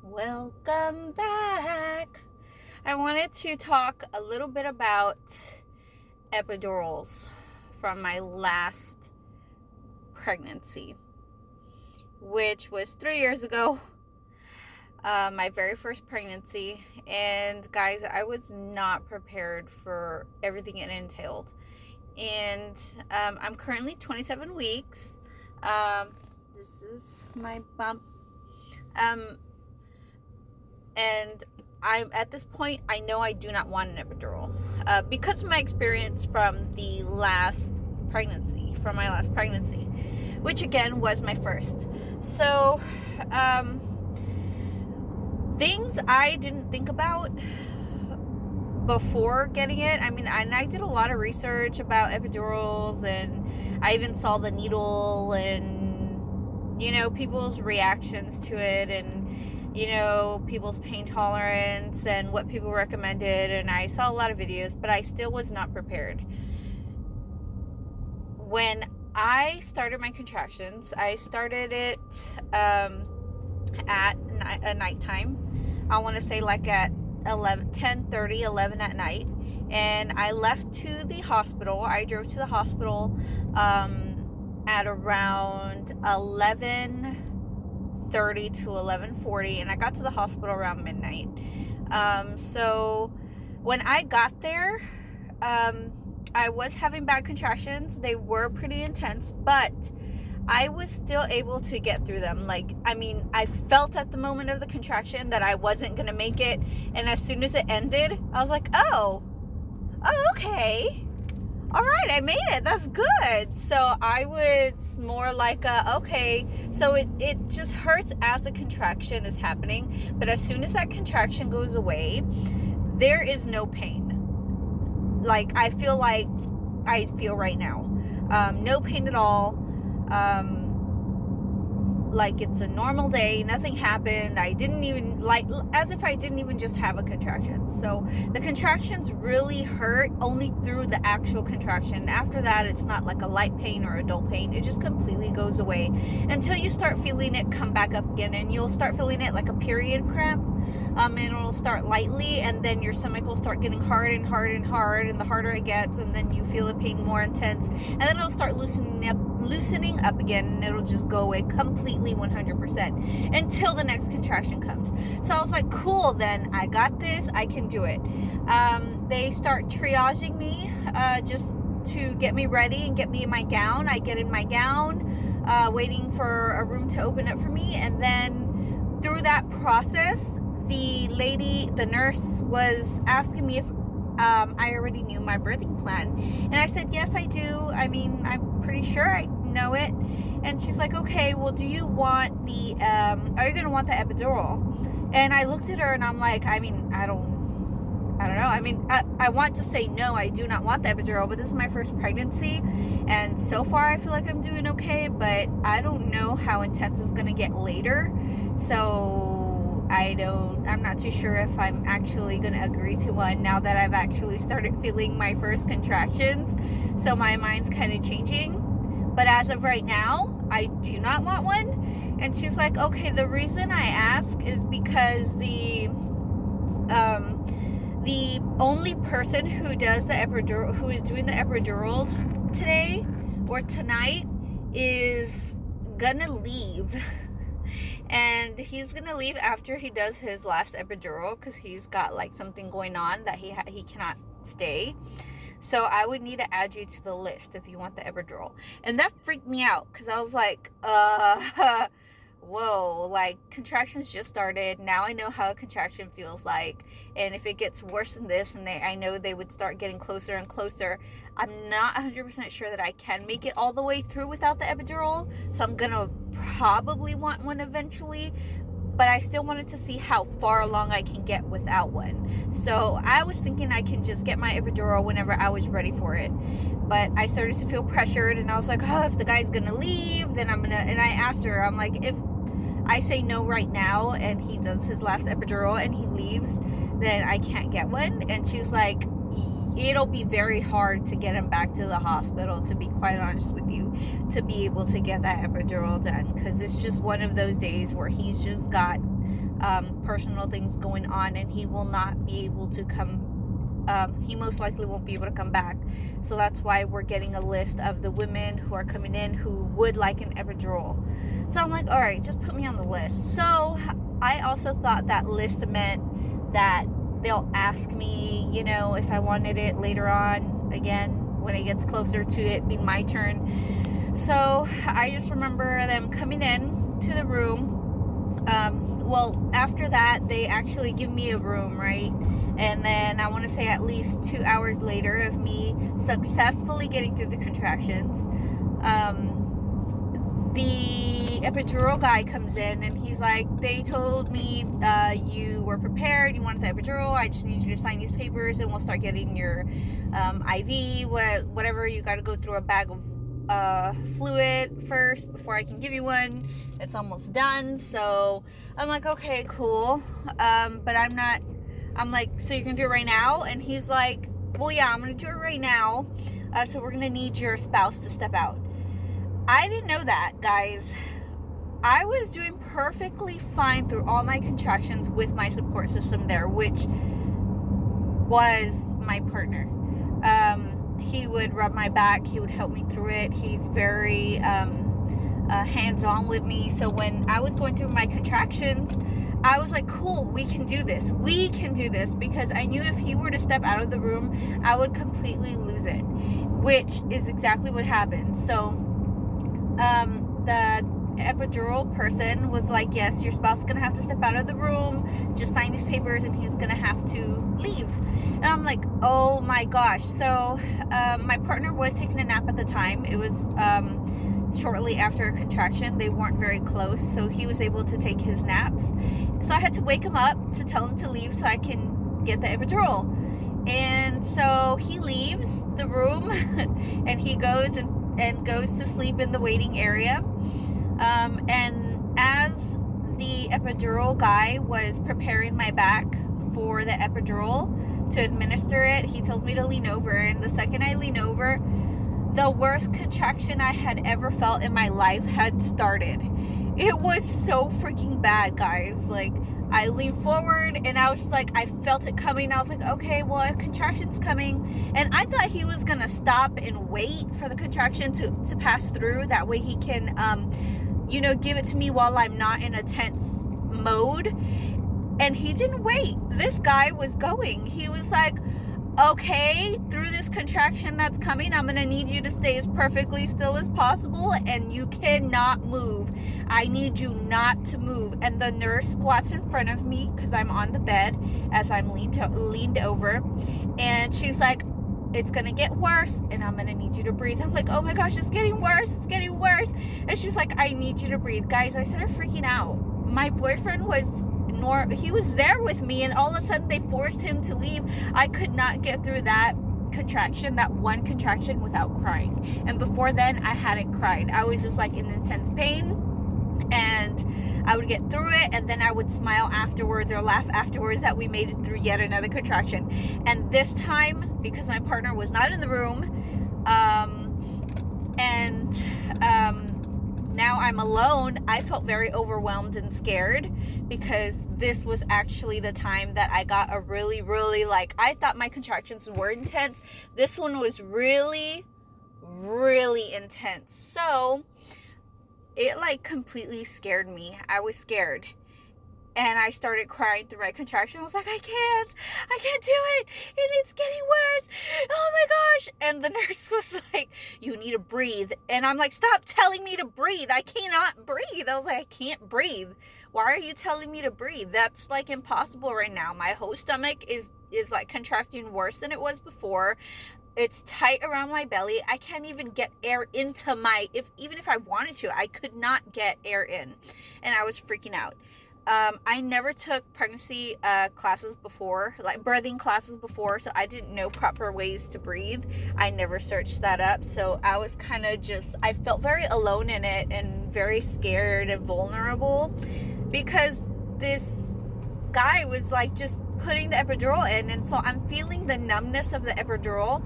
Welcome back. I wanted to talk a little bit about epidurals from my last pregnancy, which was 3 years ago, my very first pregnancy. And guys, I was not prepared for everything it entailed. And I'm currently 27 weeks. This is my bump. And I'm at this point, I know I do not want an epidural because of my experience from my last pregnancy, which again was my first. So, things I didn't think about before getting it. I did a lot of research about epidurals, and I even saw the needle and, people's reactions to it, and people's pain tolerance and what people recommended, and I saw a lot of videos, but I still was not prepared. When I started my contractions, I started it at a nighttime. I want to say like at 10:30, 11 at night, and I left to the hospital. I drove to the hospital at around 11:30 to 11:40, and I got to the hospital around midnight. So when I got there, I was having bad contractions. They were pretty intense, but I was still able to get through them. I felt at the moment of the contraction that I wasn't going to make it, and as soon as it ended, I was like, oh, okay. All right, I made it. That's good. So I was more like, okay. So it just hurts as the contraction is happening. But as soon as that contraction goes away, there is no pain. I feel like I feel right now. No pain at all. It's a normal day. Nothing happened. I didn't even as if I didn't even just have a contraction. So the contractions really hurt only through the actual contraction. After that, it's not like a light pain or a dull pain. It just completely goes away until you start feeling it come back up again, and you'll start feeling it like a period cramp. And it'll start lightly, and then your stomach will start getting hard and hard and hard, and the harder it gets, and then you feel the pain more intense, and then it'll start loosening up again, and it'll just go away completely 100% until the next contraction comes. So I was like, cool, then I got this, I can do it. They start triaging me just to get me ready and get me in my gown. I get in my gown, waiting for a room to open up for me, and then through that process, the nurse was asking me if I already knew my birthing plan, and I said, yes, I do. I'm pretty sure I know it. And she's like, okay, well, do you want are you gonna want the epidural? And I looked at her, and I'm like, I don't know. I want to say no, I do not want the epidural, but this is my first pregnancy, and so far I feel like I'm doing okay, but I don't know how intense it's gonna get later. So I'm not too sure if I'm actually going to agree to one now that I've actually started feeling my first contractions. So my mind's kind of changing. But as of right now, I do not want one. And she's like, okay, the reason I ask is because the only person who does the epidural, who is doing the epidurals today or tonight, is gonna leave. And he's gonna leave after he does his last epidural because he's got something going on that he cannot stay. So I would need to add you to the list if you want the epidural. And that freaked me out because I was like, whoa, contractions just started. Now I know how a contraction feels like. And if it gets worse than this, and I know they would start getting closer and closer, I'm not 100% sure that I can make it all the way through without the epidural. So I'm gonna probably want one eventually. But I still wanted to see how far along I can get without one. So I was thinking I can just get my epidural whenever I was ready for it. But I started to feel pressured, and I was like, oh, if the guy's gonna leave, then and I asked her, I'm like, if I say no right now and he does his last epidural and he leaves, then I can't get one. And she's like, it'll be very hard to get him back to the hospital, to be quite honest with you, to be able to get that epidural done, because it's just one of those days where he's just got personal things going on, and he will not be able to come. He most likely won't be able to come back. So that's why we're getting a list of the women who are coming in who would like an epidural. So I'm like, all right, just put me on the list. So I also thought that list meant that they'll ask me, you know, if I wanted it later on, again, when it gets closer to it being my turn. So I just remember them coming in to the room. Well, after that, they actually give me a room, right? And then I want to say at least 2 hours later of me successfully getting through the contractions, the epidural guy comes in and he's like, they told me you were prepared, you wanted the epidural, I just need you to sign these papers and we'll start getting your IV, whatever, you got to go through a bag of fluid first before I can give you one. It's almost done. So I'm like, okay, cool. But I'm like, so you can do it right now? And he's like, well, yeah, I'm going to do it right now. So we're going to need your spouse to step out. I didn't know that, guys. I was doing perfectly fine through all my contractions with my support system there, which was my partner. He would rub my back. He would help me through it. He's very hands-on with me. So when I was going through my contractions, I was like, cool, we can do this. We can do this. Because I knew if he were to step out of the room, I would completely lose it, which is exactly what happened. So the epidural person was like, yes, your spouse is going to have to step out of the room, just sign these papers, and he's going to have to leave. And I'm like, oh my gosh. So my partner was taking a nap at the time. It was shortly after a contraction. They weren't very close, so he was able to take his naps. So I had to wake him up to tell him to leave so I can get the epidural. And so he leaves the room and he goes and goes to sleep in the waiting area. And as the epidural guy was preparing my back for the epidural to administer it, he tells me to lean over. And the second I lean over, the worst contraction I had ever felt in my life had started. It was so freaking bad, guys. Like, I leaned forward and I was just like, I felt it coming. I was like, okay, well, a contraction's coming. And I thought he was gonna stop and wait for the contraction to pass through. That way he can, give it to me while I'm not in a tense mode. And he didn't wait. This guy was going. He was like, okay, through this contraction that's coming, I'm gonna need you to stay as perfectly still as possible, and you cannot move. I need you not to move. And the nurse squats in front of me because I'm on the bed as I'm leaned over, and she's like, it's gonna get worse and I'm gonna need you to breathe. I'm like, oh my gosh, it's getting worse, and she's like, I need you to breathe. Guys, I started freaking out. My boyfriend he was there with me, and all of a sudden they forced him to leave. I could not get through that one contraction without crying. And before then, I hadn't cried. I was just like in intense pain, and I would get through it, and then I would smile afterwards or laugh afterwards that we made it through yet another contraction. And this time, because my partner was not in the room, now I'm alone, I felt very overwhelmed and scared, because this was actually the time that I got a really, really, I thought my contractions were intense. This one was really, really intense. So it completely scared me. I was scared. And I started crying through my contraction. I was like, I can't do it. And it's getting worse. Oh my gosh. And the nurse was like, you need to breathe. And I'm like, stop telling me to breathe. I cannot breathe. I was like, I can't breathe. Why are you telling me to breathe? That's impossible right now. My whole stomach is contracting worse than it was before. It's tight around my belly. I can't even get air into even if I wanted to, I could not get air in. And I was freaking out. I never took pregnancy classes before, birthing classes before, so I didn't know proper ways to breathe. I never searched that up, so I was kind of I felt very alone in it and very scared and vulnerable, because this guy was just putting the epidural in, and so I'm feeling the numbness of the epidural,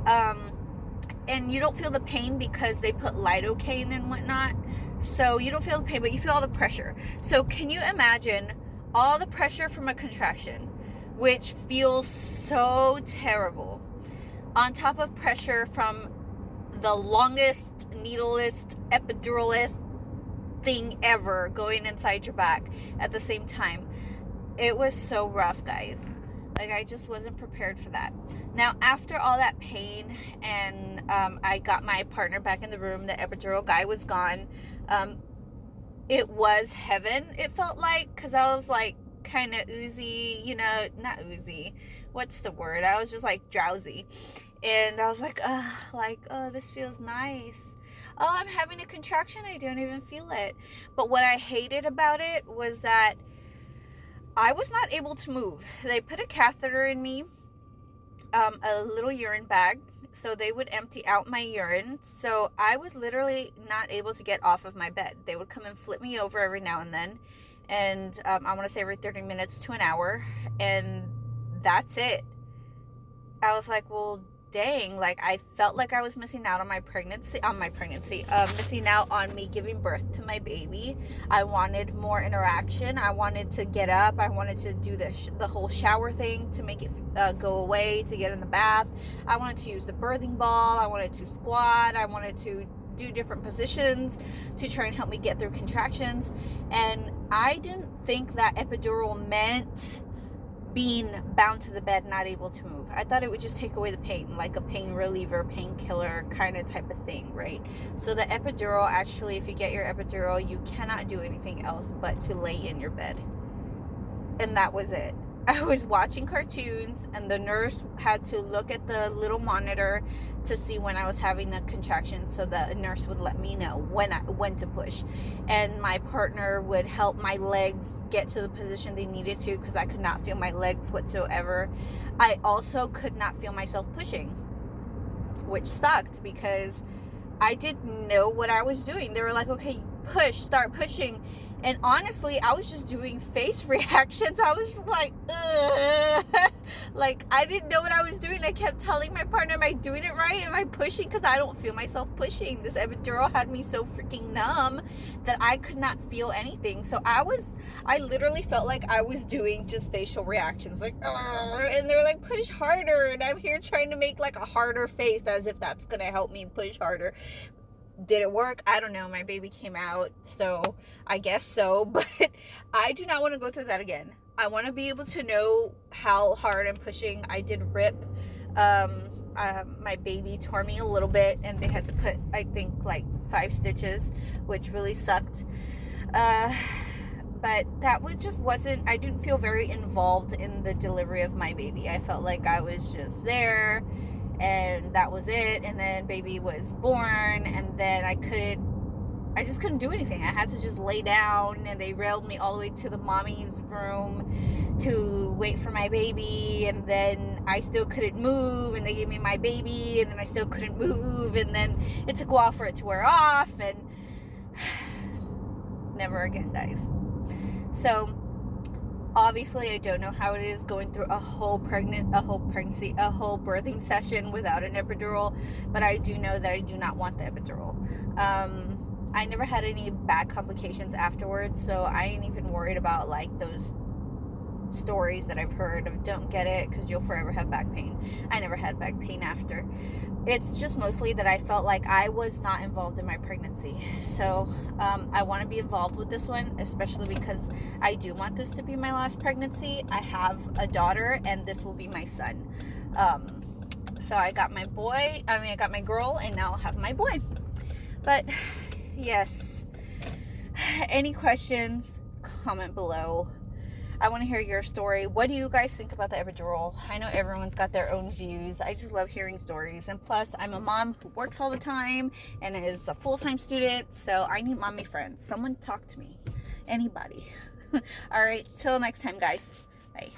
and you don't feel the pain because they put lidocaine and whatnot. So you don't feel the pain, but you feel all the pressure. So can you imagine all the pressure from a contraction, which feels so terrible, on top of pressure from the longest, needleless, epiduralist thing ever going inside your back at the same time. It was so rough, guys. Like, I just wasn't prepared for that. Now, after all that pain, and I got my partner back in the room, the epidural guy was gone. It was heaven, it felt like, because I was like kind of oozy, you know, not oozy. What's the word? I was just like drowsy. And I was like, oh, this feels nice. Oh, I'm having a contraction. I don't even feel it. But what I hated about it was that I was not able to move. They put a catheter in me, a little urine bag, so they would empty out my urine. So I was literally not able to get off of my bed. They would come and flip me over every now and then. And I want to say every 30 minutes to an hour. And that's it. I was like, well, dang, like, I felt like I was missing out on my pregnancy, missing out on me giving birth to my baby. I wanted more interaction. I wanted to get up. I wanted to do the whole shower thing to make it go away, to get in the bath. I wanted to use the birthing ball. I wanted to squat. I wanted to do different positions to try and help me get through contractions. And I didn't think that epidural meant being bound to the bed, not able to move. I thought it would just take away the pain, like a pain reliever, painkiller kind of type of thing, right? So the epidural, actually, if you get your epidural, you cannot do anything else but to lay in your bed. And that was it. I was watching cartoons, and the nurse had to look at the little monitor to see when I was having a contraction, so the nurse would let me know when to push. And my partner would help my legs get to the position they needed to, because I could not feel my legs whatsoever. I also could not feel myself pushing, which sucked because I didn't know what I was doing. They were like, okay, push, start pushing. And honestly, I was just doing face reactions. I was just like, ugh. Like, I didn't know what I was doing. I kept telling my partner, am I doing it right? Am I pushing? Because I don't feel myself pushing. This epidural had me so freaking numb that I could not feel anything. So I literally felt like I was doing just facial reactions. Like, ugh. And they're like, push harder. And I'm here trying to make like a harder face as if that's going to help me push harder. Did it work? I don't know. My baby came out, so I guess so. But I do not want to go through that again. I want to be able to know how hard I'm pushing. I did rip. My baby tore me a little bit, and they had to put, I think, like 5 stitches, which really sucked. But that wasn't, I didn't feel very involved in the delivery of my baby. I felt like I was just there, and that was it. And then baby was born, and then I just couldn't do anything. I had to just lay down, and they railed me all the way to the mommy's room to wait for my baby, and then I still couldn't move, and they gave me my baby, and then I still couldn't move, and then it took a while for it to wear off, and never again, guys. So obviously, I don't know how it is going through a whole pregnancy, a whole birthing session without an epidural, but I do know that I do not want the epidural. I never had any bad complications afterwards, so I ain't even worried about like those stories that I've heard of don't get it because you'll forever have back pain. I never had back pain after. It's just mostly that I felt like I was not involved in my pregnancy. So I want to be involved with this one, especially because I do want this to be my last pregnancy. I have a daughter, and this will be my son. So I got my girl, and now I'll have my boy. But yes, any questions, comment below. I want to hear your story. What do you guys think about the epidural? I know everyone's got their own views. I just love hearing stories. And plus, I'm a mom who works all the time and is a full-time student, so I need mommy friends. Someone talk to me. Anybody. All right, till next time, guys. Bye.